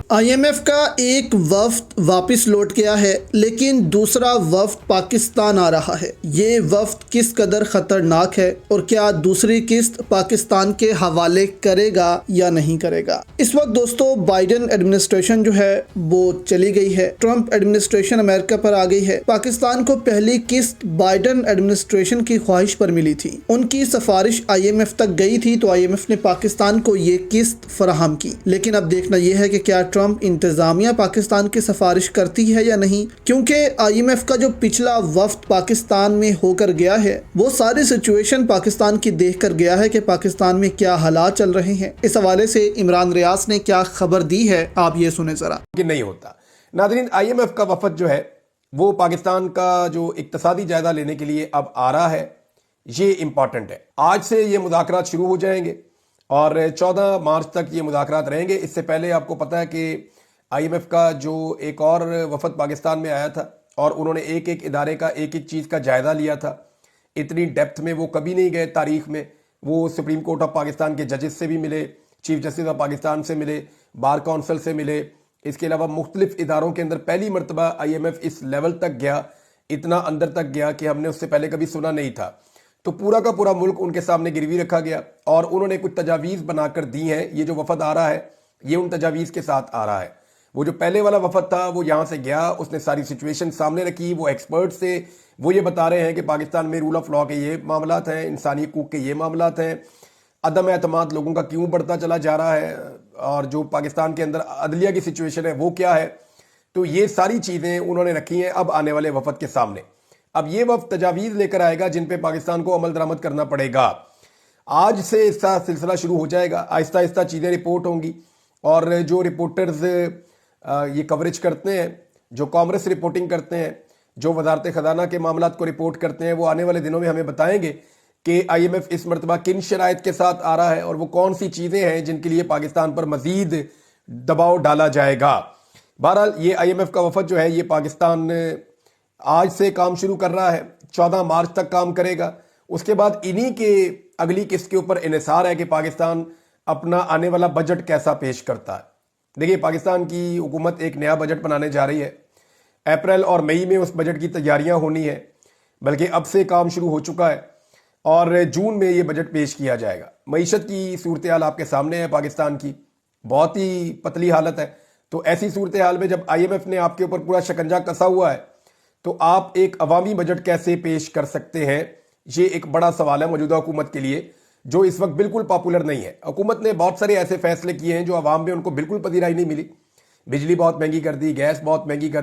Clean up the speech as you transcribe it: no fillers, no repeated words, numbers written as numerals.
IMF کا ایک وفد واپس لوٹ گیا ہے لیکن دوسرا وفد پاکستان آ رہا ہے۔ یہ وفد کس قدر خطرناک ہے اور کیا دوسری قسط پاکستان کے حوالے کرے گا یا نہیں کرے گا؟ اس وقت دوستو بائیڈن ایڈمنسٹریشن جو ہے وہ چلی گئی ہے، ٹرمپ ایڈمنسٹریشن امریکہ پر آ گئی ہے۔ پاکستان کو پہلی قسط بائیڈن ایڈمنسٹریشن کی خواہش پر ملی تھی، ان کی سفارش IMF تک گئی تھی تو IMF نے پاکستان کو یہ قسط فراہم کی، لیکن اب دیکھنا یہ ہے کہ کیا ٹرمپ انتظامیہ پاکستان کی سفارش کرتی ہے یا نہیں، کیونکہ IMF کا جو پچھلا وفد پاکستان میں ہو کر گیا ہے وہ ساری سچویشن پاکستان کی دیکھ کر گیا ہے کہ پاکستان میں کیا حالات چل رہے ہیں۔ اس حوالے سے عمران ریاض نے کیا خبر دی ہے، آپ یہ سنیں ذرا۔ کہ نہیں ہوتا ناظرین، IMF کا وفد جو ہے وہ پاکستان کا جو اقتصادی جائزہ لینے کے لیے اب آ رہا ہے، یہ امپورٹنٹ ہے۔ آج سے یہ مذاکرات شروع ہو جائیں گے اور 14 مارچ تک یہ مذاکرات رہیں گے۔ اس سے پہلے آپ کو پتہ ہے کہ IMF کا جو ایک اور وفد پاکستان میں آیا تھا اور انہوں نے ایک ایک ادارے کا ایک ایک چیز کا جائزہ لیا تھا۔ اتنی ڈیپتھ میں وہ کبھی نہیں گئے تاریخ میں۔ وہ سپریم کورٹ آف پاکستان کے ججز سے بھی ملے، چیف جسٹس آف پاکستان سے ملے، بار کونسل سے ملے، اس کے علاوہ مختلف اداروں کے اندر پہلی مرتبہ IMF اس لیول تک گیا، اتنا اندر تک گیا کہ ہم نے اس سے پہلے کبھی سنا نہیں تھا۔ تو پورا کا پورا ملک ان کے سامنے گروی رکھا گیا اور انہوں نے کچھ تجاویز بنا کر دی ہیں۔ یہ جو وفد آ رہا ہے یہ ان تجاویز کے ساتھ آ رہا ہے۔ وہ جو پہلے والا وفد تھا وہ یہاں سے گیا، اس نے ساری سچویشن سامنے رکھی، وہ ایکسپرٹ سے وہ یہ بتا رہے ہیں کہ پاکستان میں رول آف لا کے یہ معاملات ہیں، انسانی حقوق کے یہ معاملات ہیں، عدم اعتماد لوگوں کا کیوں بڑھتا چلا جا رہا ہے، اور جو پاکستان کے اندر عدلیہ کی سچویشن ہے وہ کیا ہے۔ تو یہ ساری چیزیں انہوں نے رکھی ہیں اب آنے والے وفد کے سامنے۔ اب یہ وفد تجاویز لے کر آئے گا جن پہ پاکستان کو عمل درآمد کرنا پڑے گا۔ آج سے اس کا سلسلہ شروع ہو جائے گا، آہستہ آہستہ چیزیں رپورٹ ہوں گی، اور جو رپورٹرز یہ کوریج کرتے ہیں، جو کامرس رپورٹنگ کرتے ہیں، جو وزارت خزانہ کے معاملات کو رپورٹ کرتے ہیں، وہ آنے والے دنوں میں ہمیں بتائیں گے کہ IMF اس مرتبہ کن شرائط کے ساتھ آ رہا ہے اور وہ کون سی چیزیں ہیں جن کے لیے پاکستان پر مزید دباؤ ڈالا جائے گا۔ بہرحال یہ IMF کا وفد جو ہے یہ پاکستان آج سے کام شروع کر رہا ہے، 14 مارچ تک کام کرے گا۔ اس کے بعد انہی کے اگلی قسط کے اوپر انحصار ہے کہ پاکستان اپنا آنے والا بجٹ کیسا پیش کرتا ہے۔ دیکھیے، پاکستان کی حکومت ایک نیا بجٹ بنانے جا رہی ہے، اپریل اور مئی میں اس بجٹ کی تیاریاں ہونی ہے، بلکہ اب سے کام شروع ہو چکا ہے اور جون میں یہ بجٹ پیش کیا جائے گا۔ معیشت کی صورتحال آپ کے سامنے ہے، پاکستان کی بہت ہی پتلی حالت ہے۔ تو ایسی صورتحال میں جب IMF نے آپ کے اوپر پورا شکنجہ کسا ہوا ہے تو آپ ایک عوامی بجٹ کیسے پیش کر سکتے ہیں؟ یہ ایک بڑا سوال ہے موجودہ حکومت کے لیے، جو اس وقت بالکل پاپولر نہیں ہے۔ حکومت نے بہت سارے ایسے فیصلے کیے ہیں جو عوام میں ان کو بالکل پذیرائی نہیں ملی۔ بجلی بہت مہنگی کر دی، گیس بہت مہنگی کر